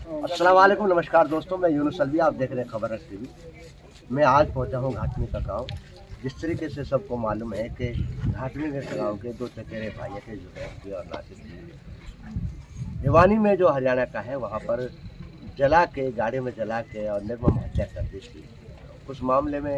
अस्सलाम वालेकुम, नमस्कार दोस्तों, मैं यूनुस अलवी, आप देख रहे हैं खबर टीवी। मैं आज पहुंचा हूं घाटनी का गांव। जिस तरीके से सबको मालूम है कि घाटनी के गांव के दो चचेरे भाई थे, जुनैद और नासिर। भिवानी में जो हरियाणा का है, वहां पर जला के, गाड़ी में जला के और निर्मम हत्या कर दी थी। उस मामले में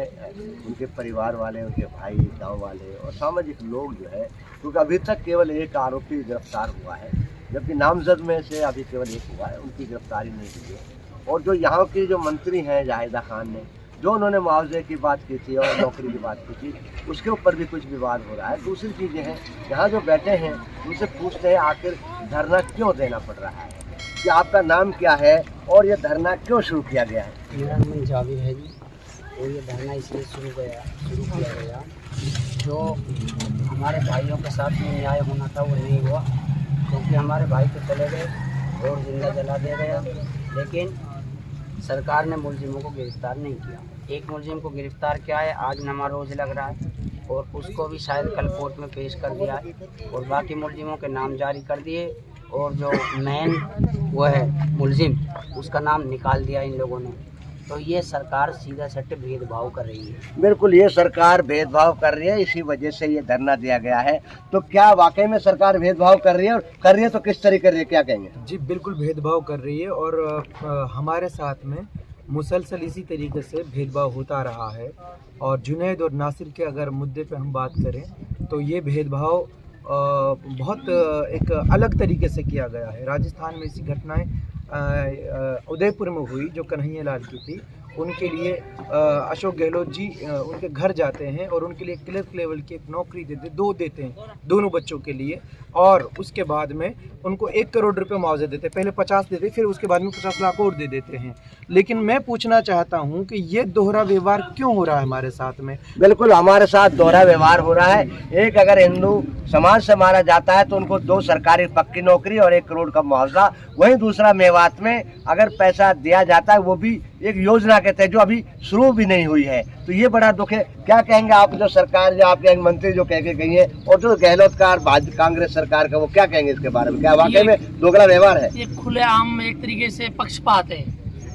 उनके परिवार वाले, उनके भाई, गाँव वाले और सामाजिक लोग जो है, क्योंकि अभी तक केवल एक आरोपी गिरफ्तार हुआ है, जबकि नामजद में से अभी केवल एक हुआ है, उनकी गिरफ्तारी नहीं हुई है। और जो यहाँ के जो मंत्री हैं जाहिदा खान ने, जो उन्होंने मुआवजे की बात की थी और नौकरी की बात की थी, उसके ऊपर भी कुछ विवाद हो रहा है। दूसरी चीज़ें हैं, यहाँ जो बैठे हैं उनसे पूछते हैं आखिर धरना क्यों देना पड़ रहा है, कि आपका नाम क्या है और ये धरना क्यों शुरू किया गया है। मेरा नाम जावेद है जी, और ये धरना इसलिए शुरू किया गया जो हमारे भाइयों के साथ में न्याय होना था वो नहीं हुआ, क्योंकि हमारे भाई तो चले गए और जिंदा जला दिया गया, लेकिन सरकार ने मुलजिमों को गिरफ्तार नहीं किया। एक मुलजिम को गिरफ्तार किया है, आज नमा रोज़ लग रहा है, और उसको भी शायद कल कोर्ट में पेश कर दिया है, और बाकी मुलजिमों के नाम जारी कर दिए, और जो मेन वो है मुलजिम, उसका नाम निकाल दिया इन लोगों ने। तो ये सरकार सीधा सट्टे भेदभाव कर रही है। बिल्कुल, ये सरकार भेदभाव कर रही है, इसी वजह से ये धरना दिया गया है। तो क्या वाकई में सरकार भेदभाव कर रही है, और कर रही है तो किस तरीके कर रही है, क्या कहेंगे? जी बिल्कुल भेदभाव कर रही है, और हमारे साथ में मुसलसल इसी तरीके से भेदभाव होता रहा है। और जुनैद और नासिर के अगर मुद्दे पे हम बात करें तो ये भेदभाव बहुत एक अलग तरीके से किया गया है। राजस्थान में ऐसी घटनाएं उदयपुर में हुई जो कन्हैया लाल की थी। उनके लिए अशोक गहलोत जी उनके घर जाते हैं और उनके लिए क्लर्क लेवल की एक नौकरी देते हैं दोनों बच्चों के लिए, और उसके बाद में उनको 1 करोड़ रुपए मुआवजा देते। पहले 50 देते, फिर उसके बाद में 50 लाख और दे देते हैं। लेकिन मैं पूछना चाहता हूं कि ये दोहरा व्यवहार क्यों हो रहा है हमारे साथ में? बिल्कुल, हमारे साथ दोहरा व्यवहार हो रहा है। एक अगर हिंदू समाज से मारा जाता है तो उनको 2 सरकारी पक्की नौकरी और 1 करोड़ का मुआवजा, वहीं दूसरा मेवात में अगर पैसा दिया जाता है वो भी एक योजना के तहत जो अभी शुरू भी नहीं हुई है। तो ये बड़ा दुख है। क्या कहेंगे आप, जो सरकार, जो आपके मंत्री जो कह के गई है, और जो गहलोत का कांग्रेस सरकार का, वो क्या कहेंगे इसके बारे में? क्या वाकई में दोगला व्यवहार है? ये खुलेआम एक तरीके से पक्षपात है,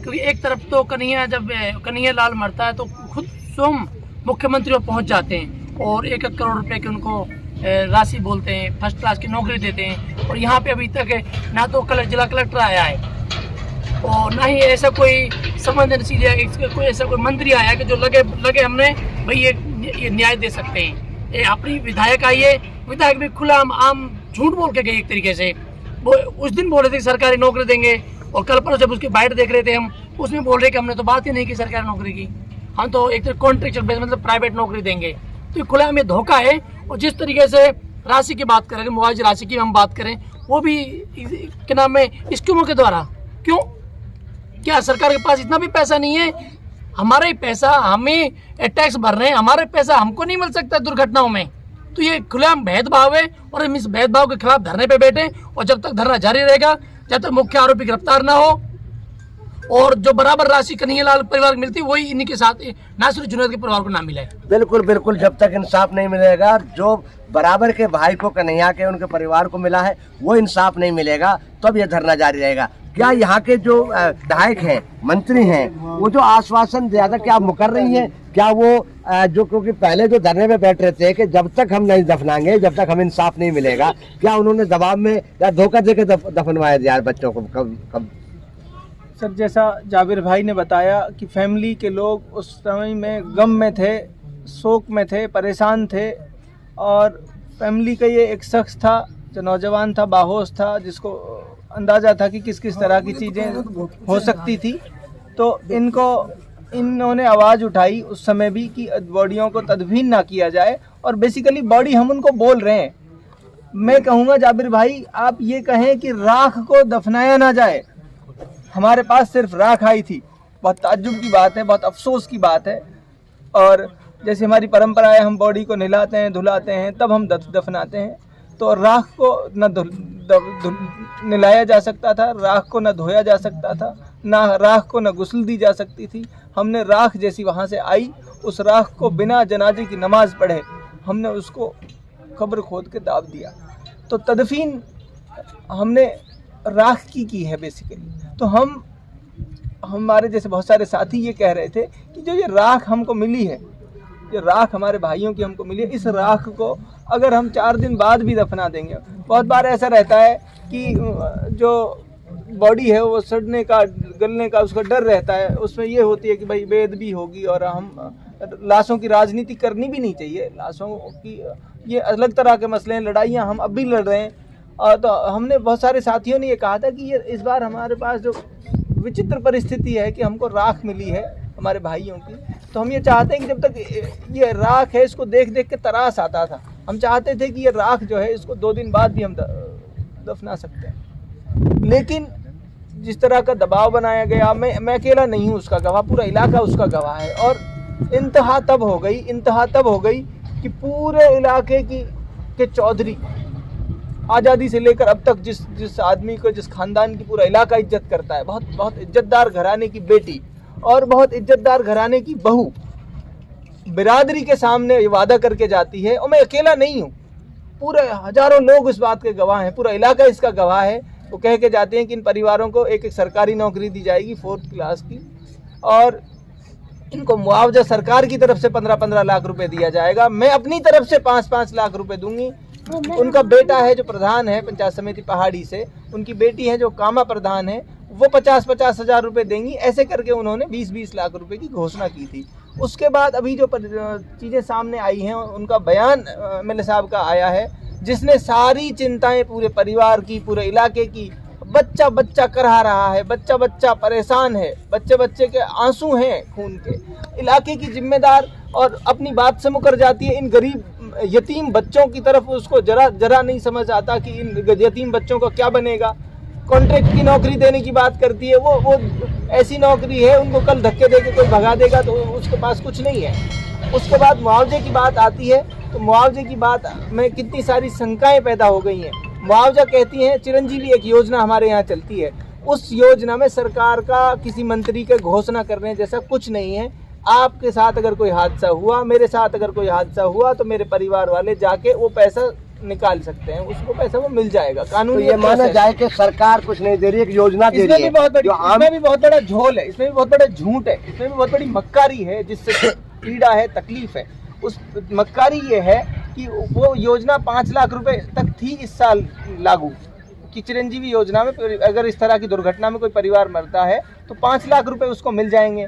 क्योंकि एक तरफ तो जब कन्हैया लाल मरता है तो खुद स्वयं मुख्यमंत्री पहुंच जाते हैं और 1 करोड़ रुपए की उनको राशि बोलते हैं, फर्स्ट क्लास की नौकरी देते हैं। और यहाँ पे अभी तक ना तो जिला कलेक्टर आया है और ना ही ऐसा कोई संवेदनशील कोई ऐसा कोई मंत्री आया कि जो लगे हमने भाई ये न्याय दे सकते हैं। ये अपनी विधायक आई है, विधायक भी खुला आम झूठ बोल के गए। एक तरीके से वो उस दिन बोल रहे थे सरकारी नौकरी देंगे, और कल पर जब उसकी बाइट देख रहे थे हम, उसमें बोल रहे कि हमने तो बात ही नहीं की सरकारी नौकरी की, हम तो एक तरह कॉन्ट्रेक्चुअल बेस मतलब प्राइवेट नौकरी देंगे। तो ये खुला में धोखा है। और जिस तरीके से राशि की बात करें, मुआवजे राशि की हम बात करें, वो भी क्या नाम है, स्कीमों के द्वारा। क्यों? क्या सरकार के पास इतना भी पैसा नहीं है? हमारा ही पैसा, हमें टैक्स भर रहे हैं, हमारे पैसा हमको नहीं मिल सकता दुर्घटनाओं में। तो ये खुला भेदभाव है, और हम इस भेदभाव के खिलाफ धरने पे बैठे, और जब तक धरना जारी रहेगा, जब तक मुख्य आरोपी गिरफ्तार ना हो और जो बराबर राशि कन्हैया लाल परिवार को मिलती है वही इन्हीं के साथ नासिर जुनैद के परिवार को ना मिले। बिल्कुल बिल्कुल, जब तक इंसाफ नहीं मिलेगा, जो बराबर के भाई को, कन्हैया के, उनके परिवार को मिला है, वो इंसाफ नहीं मिलेगा, तब ये धरना जारी रहेगा। क्या यहाँ के जो विधायक हैं, मंत्री हैं, वो जो आश्वासन दिया था, क्या मुकर रही हैं? क्या वो जो, क्योंकि पहले जो धरने में बैठ रहे थे कि जब तक हम नहीं दफनाएंगे, जब तक हमें इंसाफ नहीं मिलेगा, क्या उन्होंने दबाव में या धोखा देकर दफनवाया यार बच्चों को? कब सर, जैसा जाबिर भाई ने बताया कि फैमिली के लोग उस समय में गम में थे, शोक में थे, परेशान थे, और फैमिली का ये एक शख्स था जो नौजवान था, बाहोश था, जिसको अंदाज़ा था कि किस किस तरह की चीज़ें हो सकती थी। तो इन्होंने आवाज़ उठाई उस समय भी कि बॉडियों को तदफीन ना किया जाए, और बेसिकली बॉडी हम उनको बोल रहे हैं। मैं कहूँगा जाबिर भाई, आप ये कहें कि राख को दफनाया ना जाए, हमारे पास सिर्फ राख आई थी, बहुत ताज्जुब की बात है, बहुत अफसोस की बात है। और जैसे हमारी परंपरा है, हम बॉडी को नहलाते हैं, धुलाते हैं, तब हम दफनाते हैं। तो राख को न नहलाया जा सकता था, राख को न धोया जा सकता था, ना राख को न गुस्ल दी जा सकती थी। हमने राख जैसी वहाँ से आई, उस राख को बिना जनाजे की नमाज पढ़े हमने उसको कब्र खोद के दाब दिया। तो तदफीन हमने राख की है बेसिकली। तो हमारे जैसे बहुत सारे साथी ये कह रहे थे कि जो ये राख हमको मिली है, ये राख हमारे भाइयों की हमको मिली है, इस राख को अगर हम 4 दिन बाद भी दफना देंगे, बहुत बार ऐसा रहता है कि जो बॉडी है वो सड़ने का, गलने का उसका डर रहता है, उसमें ये होती है कि भाई बेअदबी होगी, और हम लाशों की राजनीति करनी भी नहीं चाहिए। लाशों की ये अलग तरह के मसले हैं, लड़ाइयाँ हम अब भी लड़ रहे हैं। और तो हमने बहुत सारे साथियों ने ये कहा था कि ये इस बार हमारे पास जो विचित्र परिस्थिति है कि हमको राख मिली है हमारे भाइयों की, तो हम ये चाहते हैं कि जब तक ये राख है इसको देख देख के तरास आता था, हम चाहते थे कि ये राख जो है इसको 2 दिन बाद भी हम दफना सकते हैं। लेकिन जिस तरह का दबाव बनाया गया, मैं अकेला नहीं हूँ उसका गवाह, पूरा इलाका उसका गवाह है। और इंतहा तब हो गई कि पूरे इलाके के चौधरी आज़ादी से लेकर अब तक जिस आदमी को, जिस खानदान की पूरा इलाका इज्जत करता है, बहुत इज्जतदार घराने की बेटी और बहुत इज्जतदार घराने की बहू बिरादरी के सामने ये वादा करके जाती है, और मैं अकेला नहीं हूँ, पूरे हजारों लोग इस बात के गवाह हैं, पूरा इलाका इसका गवाह है। वो कह के जाते हैं कि इन परिवारों को एक सरकारी नौकरी दी जाएगी 4th क्लास की, और इनको मुआवजा सरकार की तरफ से 15-15 लाख रुपए दिया जाएगा। मैं अपनी तरफ से 5-5 लाख रुपए दूंगी। उनका बेटा है जो प्रधान है पंचायत समिति पहाड़ी से, उनकी बेटी है जो कामा प्रधान है, वो 50-50 हज़ार रुपये देंगी। ऐसे करके उन्होंने 20-20 लाख रुपए की घोषणा की थी। उसके बाद अभी जो चीज़ें सामने आई हैं, उनका बयान एमएलए साहब का आया है, जिसने सारी चिंताएं पूरे परिवार की, पूरे इलाके की, बच्चा बच्चा करहा रहा है, बच्चा बच्चा परेशान है, बच्चे बच्चे के आंसू हैं खून के, इलाके की जिम्मेदार और अपनी बात से मुकर जाती है। इन गरीब यतीम बच्चों की तरफ उसको जरा नहीं समझ आता कि इन यतीम बच्चों का क्या बनेगा। कॉन्ट्रैक्ट की नौकरी देने की बात करती है, वो ऐसी नौकरी है, उनको कल धक्के दे के कोई भगा देगा तो उसके पास कुछ नहीं है। उसके बाद मुआवजे की बात आती है, तो मुआवजे की बात में कितनी सारी शंकाएं पैदा हो गई हैं। मुआवजा कहती हैं, चिरंजीवी एक योजना हमारे यहाँ चलती है, उस योजना में सरकार का किसी मंत्री के घोषणा करने जैसा कुछ नहीं है। आपके साथ अगर कोई हादसा हुआ, मेरे साथ अगर कोई हादसा हुआ, तो मेरे परिवार वाले जाके वो पैसा निकाल सकते हैं, उसको पैसा वो मिल जाएगा। कानूनी तो ये माना जाए कि सरकार कुछ नहीं दे रही, एक योजना दे रही है। इसमें भी बहुत बड़ा झोल है, इसमें भी बहुत बड़ा झूठ है, इसमें भी बहुत बड़ी मक्कारी है, जिससे पीड़ा है, तकलीफ है। उस मक्कारी ये है कि वो योजना 5 लाख रुपए तक थी इस साल लागू, कि चिरंजीवी योजना में अगर इस तरह की दुर्घटना में कोई परिवार मरता है तो 5 लाख रुपए उसको मिल जाएंगे।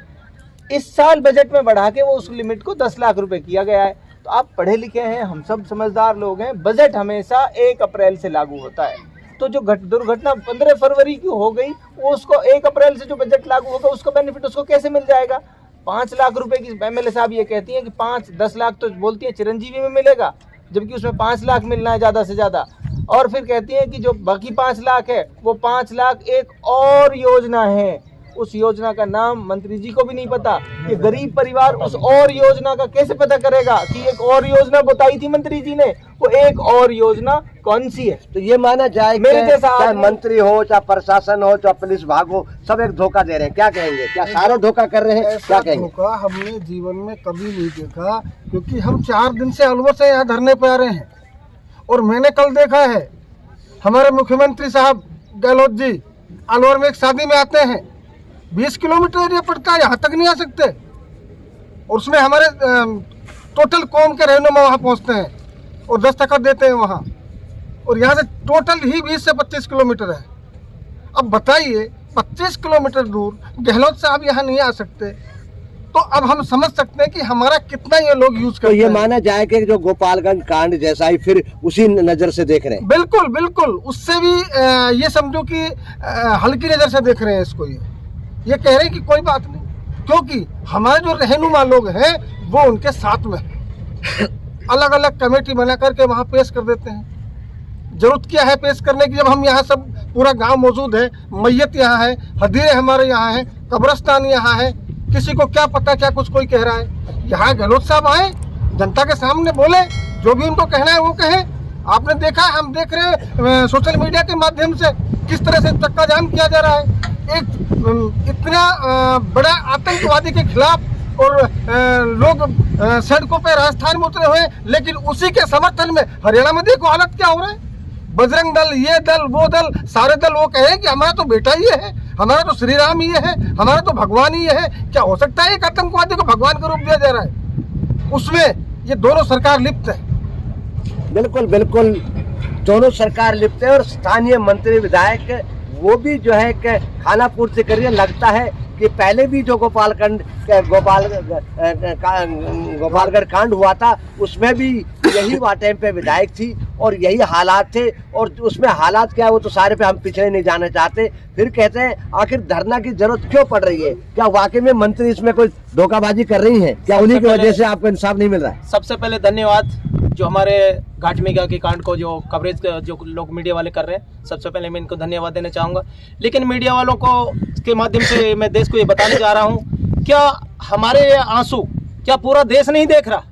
इस साल बजट में बढ़ा के वो उस लिमिट को 10 लाख रुपए किया गया है। तो आप पढ़े लिखे हैं, हम सब समझदार लोग हैं, बजट हमेशा 1 अप्रैल से लागू होता है। तो जो दुर्घटना 15 फरवरी की हो गई, वो उसको 1 अप्रैल से जो बजट लागू होगा उसका बेनिफिट उसको कैसे मिल जाएगा। 5 लाख रुपए की एमएलए साहब ये कहती हैं कि 5-10 लाख तो बोलती हैं चिरंजीवी में मिलेगा, जबकि उसमें 5 लाख मिलना है ज़्यादा से ज़्यादा। और फिर कहती हैं कि जो बाकी 5 लाख है वो 5 लाख एक और योजना है, उस योजना का नाम मंत्री जी को भी नहीं पता। ये गरीब परिवार उस और योजना का कैसे पता करेगा कि एक और योजना बताई थी मंत्री जी ने, वो एक और योजना कौन सी है। तो ये माना जाए कि चाहे मंत्री हो, चाहे प्रशासन हो, चाहे पुलिस विभाग हो, सब एक धोखा दे रहे हैं। क्या कहेंगे, क्या सारे धोखा कर रहे हैं? क्या कहेंगे? धोखा हमने जीवन में कभी नहीं देखा, क्योंकि हम 4 दिन से अलवर से यहाँ धरने पे आ रहे हैं। और मैंने कल देखा है हमारे मुख्यमंत्री साहब गहलोत जी अलवर में एक शादी में आते हैं, 20 किलोमीटर एरिया पड़ता है, यहाँ तक नहीं आ सकते। और उसमें हमारे टोटल कौम के रहनुमा वहाँ पहुँचते हैं और दस्तखत देते हैं वहाँ, और यहाँ से टोटल ही 20 से 25 किलोमीटर है। अब बताइए 25 किलोमीटर दूर गहलोत साहब यहाँ नहीं आ सकते, तो अब हम समझ सकते हैं कि हमारा कितना ये लोग यूज करते हैं। तो ये माना जाए कि जो गोपालगंज कांड जैसा ही फिर उसी नज़र से देख रहे हैं। बिल्कुल बिल्कुल, उससे भी ये समझो कि हल्की नज़र से देख रहे हैं इसको। ये कह रहे हैं कि कोई बात नहीं, क्योंकि हमारे जो रहनुमा लोग हैं वो उनके साथ में अलग अलग कमेटी बना करके वहाँ पेश कर देते हैं। जरूरत क्या है पेश करने की, जब हम यहाँ सब पूरा गांव मौजूद है, मैयत यहाँ है, हदीरे हमारे यहाँ है, कब्रस्तान यहाँ है, किसी को क्या पता क्या कुछ कोई कह रहा है। यहाँ गहलोत साहब आए, जनता के सामने बोले, जो भी उनको कहना है वो कहें। आपने देखा, हम देख रहे हैं सोशल मीडिया के माध्यम से किस तरह से चक्का जाम किया जा रहा है एक इतना बड़ा आतंकवादी के खिलाफ, और लोग सड़कों पे राजस्थान में उतरे हुए, लेकिन उसी के समर्थन में हरियाणा में देखो हालत क्या हो रहा है। बजरंग दल, ये दल, वो दल, सारे दल वो कहें कि हमारा तो बेटा ही है, हमारा तो श्री राम ही है, हमारा तो भगवान ही है। क्या हो सकता है एक आतंकवादी को भगवान का रूप दिया जा रहा है? उसमें ये दोनों सरकार लिप्त है। बिल्कुल बिल्कुल, दोनों सरकार लिप्त है और स्थानीय मंत्री विधायक वो भी जो है कि खाना पूर्ति करिए। लगता है कि पहले भी जो गोपालगढ़ कांड हुआ था उसमें भी यही टाइम पे विधायक थी और यही हालात थे, और उसमें हालात क्या है वो तो सारे पे हम पीछे नहीं जाना चाहते। फिर कहते हैं आखिर धरना की जरूरत क्यों पड़ रही है? क्या वाकई में मंत्री इसमें कोई धोखाबाजी कर रही हैं? क्या उन्हीं की वजह से आपको इंसाफ नहीं मिल रहा है? सबसे पहले धन्यवाद जो हमारे घाट मेगा के कांड को जो कवरेज जो लोग मीडिया वाले कर रहे हैं, सबसे पहले मैं इनको धन्यवाद देना चाहूँगा। लेकिन मीडिया वालों को के माध्यम से मैं देश को ये बताने जा रहा हूँ, क्या हमारे ये आंसू क्या पूरा देश नहीं देख रहा?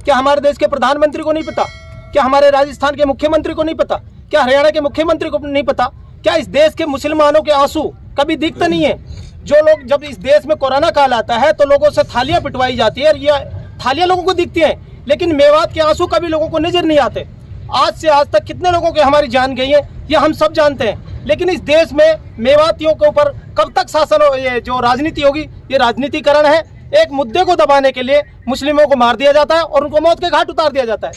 क्या हमारे देश के प्रधानमंत्री को नहीं पता? क्या हमारे राजस्थान के मुख्यमंत्री को नहीं पता? क्या हरियाणा के मुख्यमंत्री को नहीं पता? क्या इस देश के मुसलमानों के आंसू कभी दिखते नहीं है? जो लोग, जब इस देश में कोरोना काल आता है तो लोगों से थालियां पिटवाई जाती है और ये थालियां लोगों को दिखती हैं, लेकिन मेवात के आंसू कभी लोगों को नजर नहीं आते। आज से आज तक कितने लोगों की हमारी जान गई है ये हम सब जानते हैं, लेकिन इस देश में मेवातियों के ऊपर कब तक शासन हो, ये जो राजनीति होगी ये राजनीतिकरण है। एक मुद्दे को दबाने के लिए मुस्लिमों को मार दिया जाता है और उनको मौत के घाट उतार दिया जाता है।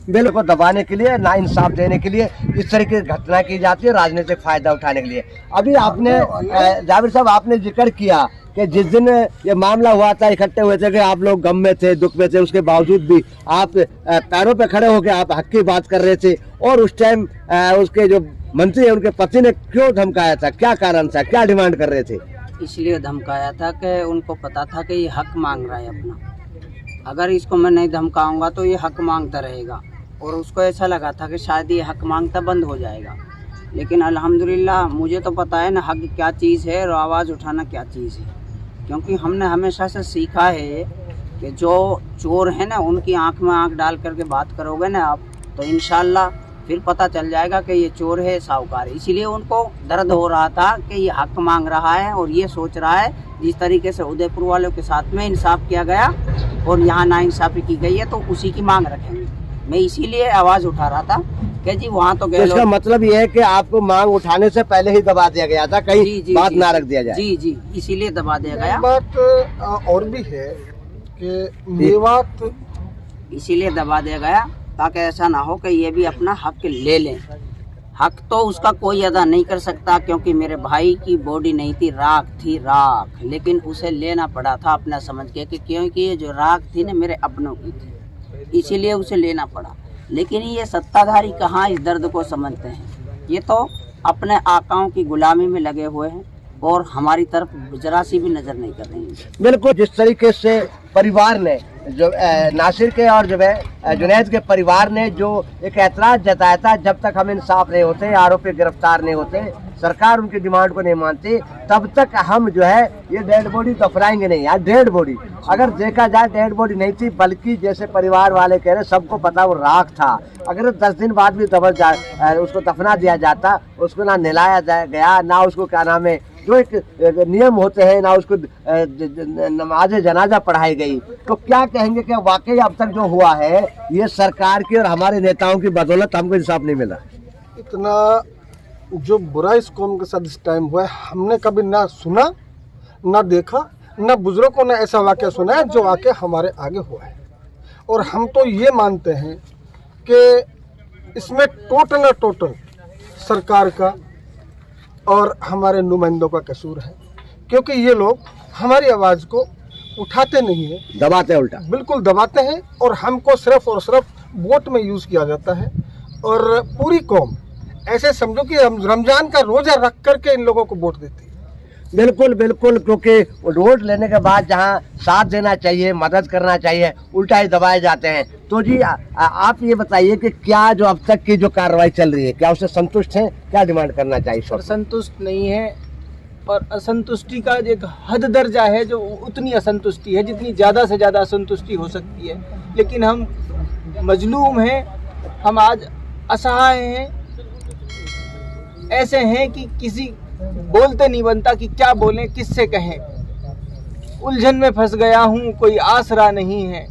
बिल को दबाने के लिए, ना इंसाफ देने के लिए इस तरह की घटना की जाती है, राजनीतिक फायदा उठाने के लिए। अभी आपने जाबिर साहब आपने जिक्र किया कि जिस दिन ये मामला हुआ था, इकट्ठे हुए थे कि आप लोग गम में थे, दुख में थे, उसके बावजूद भी आप पैरों पे खड़े होकर आप हक की बात कर रहे थे। और उस टाइम उसके जो मंत्री है उनके पति ने क्यों धमकाया था? क्या कारण था? क्या डिमांड कर रहे थे? इसलिए धमकाया था कि उनको पता था कि ये हक मांग रहा है अपना, अगर इसको मैं नहीं धमकाऊंगा तो ये हक मांगता रहेगा, और उसको ऐसा लगा था कि शायद ये हक मांगता बंद हो जाएगा। लेकिन अल्हम्दुलिल्लाह मुझे तो पता है ना हक क्या चीज़ है और आवाज़ उठाना क्या चीज़ है, क्योंकि हमने हमेशा से सीखा है कि जो चोर है ना उनकी आंख में आंख डाल करके बात करोगे ना आप, तो इंशाल्लाह फिर पता चल जाएगा कि ये चोर है साहूकार है। इसीलिए उनको दर्द हो रहा था कि ये हक मांग रहा है और ये सोच रहा है जिस तरीके से उदयपुर वालों के साथ में इंसाफ किया गया और यहाँ नाइंसाफ़ी की गई है तो उसी की मांग रखेंगे। मैं इसीलिए आवाज़ उठा रहा था कि जी वहाँ तो गए। इसका मतलब ये है कि आपको मांग उठाने से पहले ही दबा दिया गया था, कहीं बात ना रख दिया जाए। जी जी, इसीलिए दबा दिया गया। बात और भी है कि मेवात इसीलिए दबा दिया गया ताकि ऐसा ना हो कि ये भी अपना हक ले लें। हक तो उसका कोई अदा नहीं कर सकता, क्योंकि मेरे भाई की बॉडी नहीं थी, राख थी, राख, लेकिन उसे लेना पड़ा था अपना समझ के, क्योंकि ये जो राख थी ना मेरे अपनों की थी, इसीलिए उसे लेना पड़ा। लेकिन ये सत्ताधारी कहाँ इस दर्द को समझते हैं? ये तो अपने आकाओं की गुलामी में लगे हुए हैं और हमारी तरफ जरा सी भी नज़र नहीं कर रही है। बिल्कुल, जिस तरीके से परिवार ने जो नासिर के और जो है जुनैद के परिवार ने जो एक ऐतराज़ जताया था, जब तक हम इंसाफ नहीं होते, आरोपी गिरफ्तार नहीं होते, सरकार उनकी डिमांड को नहीं मानती, तब तक हम जो है ये डेड बॉडी दफनाएंगे नहीं। यार डेड बॉडी अगर देखा जाए डेड बॉडी नहीं थी, बल्कि जैसे परिवार वाले कह रहे सबको पता वो राख था। अगर 10 दिन बाद भी उसको दफना दिया जाता, उसको ना नहलाया गया, ना उसको क्या नाम है जो एक नियम होते हैं, ना उसको नमाज जनाजा पढ़ाई गई, तो क्या कहेंगे कि वाकई अब तक जो हुआ है ये सरकार की और हमारे नेताओं की बदौलत हमको इंसाफ नहीं मिला। इतना जो बुरा इस कौम के साथ इस टाइम हुआ है हमने कभी ना सुना, ना देखा, ना बुजुर्गों ने ऐसा वाक़या सुना है जो वाक़या हमारे आगे हुआ है। और हम तो ये मानते हैं कि इसमें टोटल सरकार का और हमारे नुमाइंदों का कसूर है, क्योंकि ये लोग हमारी आवाज़ को उठाते नहीं हैं, दबाते उल्टा, बिल्कुल दबाते हैं, और हमको सिर्फ और सिर्फ वोट में यूज़ किया जाता है। और पूरी कौम ऐसे समझो कि रमज़ान का रोज़ा रख करके इन लोगों को वोट देती है। बिल्कुल बिल्कुल, क्योंकि वोट लेने के बाद जहां साथ देना चाहिए, मदद करना चाहिए, उल्टा ही दबाए जाते हैं। तो जी आप ये बताइए कि क्या जो अब तक की जो कार्रवाई चल रही है, क्या उससे संतुष्ट हैं? क्या डिमांड करना चाहिए? और संतुष्ट नहीं है, और असंतुष्टि का एक हद दर्जा है जो उतनी असंतुष्टि है जितनी ज़्यादा से ज़्यादा असंतुष्टि हो सकती है। लेकिन हम मजलूम हैं, हम आज असहाय हैं, ऐसे हैं कि किसी बोलते नहीं बनता कि क्या बोलें, किससे कहें। उलझन में फंस गया हूँ, कोई आसरा नहीं है,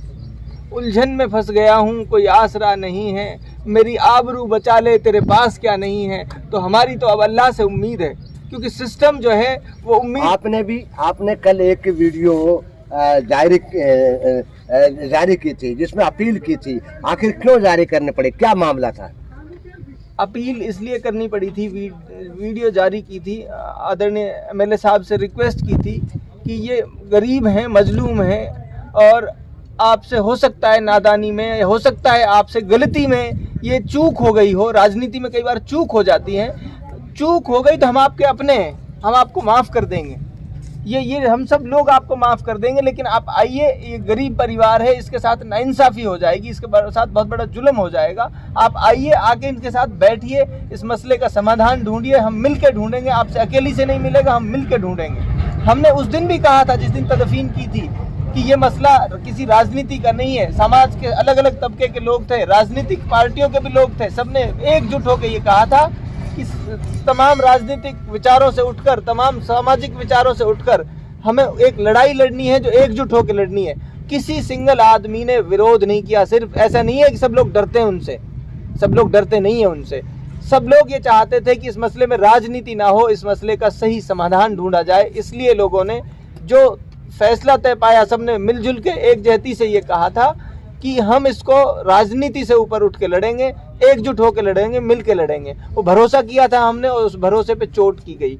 उलझन में फंस गया हूँ, कोई आसरा नहीं है, मेरी आबरू बचा ले, तेरे पास क्या नहीं है। तो हमारी तो अब अल्लाह से उम्मीद है, क्योंकि सिस्टम जो है वो उम्मीद। आपने कल एक वीडियो जारी की थी जिसमें अपील की थी, आखिर क्यों जारी करनी पड़ी, क्या मामला था? अपील इसलिए करनी पड़ी थी, वीडियो जारी की थी, आदरणीय MLA साहब से रिक्वेस्ट की थी कि ये गरीब हैं, मजलूम हैं, और आपसे हो सकता है नादानी में, हो सकता है आपसे गलती में ये चूक हो गई हो। राजनीति में कई बार चूक हो जाती है, चूक हो गई तो हम आपके अपने हैं, हम आपको माफ़ कर देंगे, ये हम सब लोग आपको माफ़ कर देंगे। लेकिन आप आइए, ये गरीब परिवार है, इसके साथ नाइंसाफ़ी हो जाएगी, इसके साथ बहुत बड़ा जुल्म हो जाएगा। आप आइए, आके इनके साथ बैठिए, इस मसले का समाधान ढूंढिए, हम मिल के ढूंढेंगे, आपसे अकेली से नहीं मिलेगा, हम मिल के ढूंढेंगे। हमने उस दिन भी कहा था, जिस दिन तदफीन की थी, कि ये मसला किसी राजनीति का नहीं है। समाज के अलग अलग तबके के लोग थे, राजनीतिक पार्टियों के भी लोग थे, सबने एकजुट होकर ये कहा था कि तमाम राजनीतिक विचारों से उठकर, तमाम सामाजिक विचारों से उठकर हमें एक लड़ाई लड़नी है जो एकजुट होकर लड़नी है। किसी सिंगल आदमी ने विरोध नहीं किया। सिर्फ ऐसा नहीं है कि सब लोग डरते हैं उनसे, सब लोग डरते नहीं हैं उनसे। सब लोग ये चाहते थे कि इस मसले में राजनीति ना हो, इस मसले का सही समाधान ढूंढा जाए। इसलिए लोगों ने जो फैसला तय पाया, सबने मिलजुल के एकजहती से ये कहा था कि हम इसको राजनीति से ऊपर उठ के लड़ेंगे, एकजुट होकर लड़ेंगे, मिल के लड़ेंगे। वो भरोसा किया था हमने, और उस भरोसे पे चोट की गई।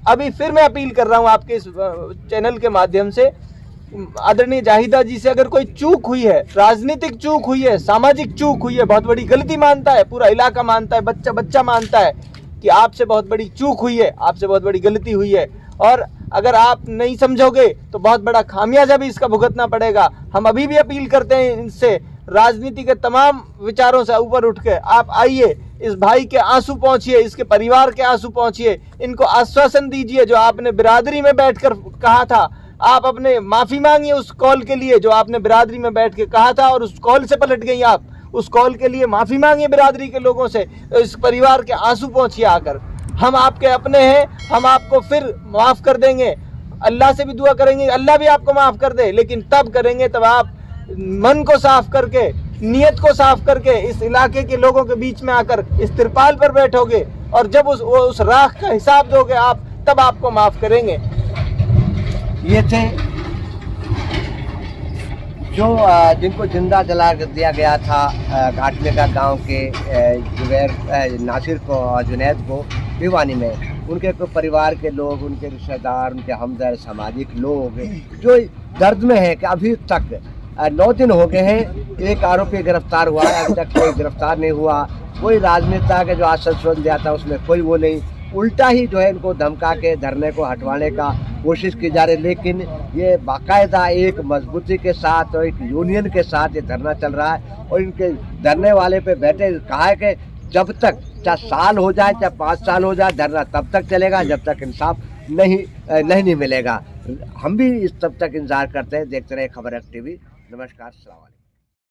अभी फिर मैं अपील कर रहा हूँ आपके इस चैनल के माध्यम से, आदरणीय जाहिदा जी से, अगर कोई चूक हुई है, राजनीतिक चूक हुई है, सामाजिक चूक हुई है, बहुत बड़ी गलती मानता है, पूरा इलाका मानता है, बच्चा मानता है कि आपसे बहुत बड़ी चूक हुई है, आपसे बहुत बड़ी गलती हुई है, और अगर आप नहीं समझोगे तो बहुत बड़ा खामियाजा भी इसका भुगतना पड़ेगा। हम अभी भी अपील करते हैं इनसे, राजनीति के तमाम विचारों से ऊपर उठ के आप आइए, इस भाई के आंसू पहुंचिए, इसके परिवार के आंसू पहुंचिए, इनको आश्वासन दीजिए जो आपने बिरादरी में बैठकर कहा था। आप अपने माफ़ी मांगिए उस कॉल के लिए जो आपने बिरादरी में बैठ के कहा था, और उस कॉल से पलट गई आप। उस कॉल के लिए माफ़ी मांगिए बिरादरी के लोगों से, इस परिवार के आंसू पहुंचिए आकर। हम आपके अपने हैं, हम आपको फिर माफ़ कर देंगे। अल्लाह से भी दुआ करेंगे अल्लाह भी आपको माफ़ कर दे, लेकिन तब करेंगे तब आप मन को साफ करके, नियत को साफ करके, इस इलाके के लोगों के बीच में आकर इस तिरपाल पर बैठोगे, और जब उस राख का हिसाब दोगे आप, तब आपको माफ़ करेंगे। ये थे जो जिनको जिंदा जला दिया गया था घाटमेका गांव के जुबैर नासिर को और जुनैद को भिवानी में। उनके परिवार के लोग, उनके रिश्तेदार, उनके हमदर्द, सामाजिक लोग जो दर्द में है कि अभी तक 9 दिन हो गए हैं, एक आरोपी गिरफ्तार हुआ है, अभी तक कोई गिरफ्तार नहीं हुआ। कोई राजनेता के जो आश्वासन दिया था उसमें कोई वो नहीं, उल्टा ही जो है इनको धमका के धरने को हटवाने का कोशिश की जा रही। लेकिन ये बाकायदा एक मजबूती के साथ और एक यूनियन के साथ ये धरना चल रहा है, और इनके धरने वाले पे बैठे कहा है कि जब तक, चाहे साल हो जाए चाहे 5 साल हो जाए, धरना तब तक चलेगा जब तक इंसाफ नहीं मिलेगा। हम भी इस तब तक इंतजार करते हैं। देखते रहे खबर TV। नमस्कार, अस्सलाम वालेकुम।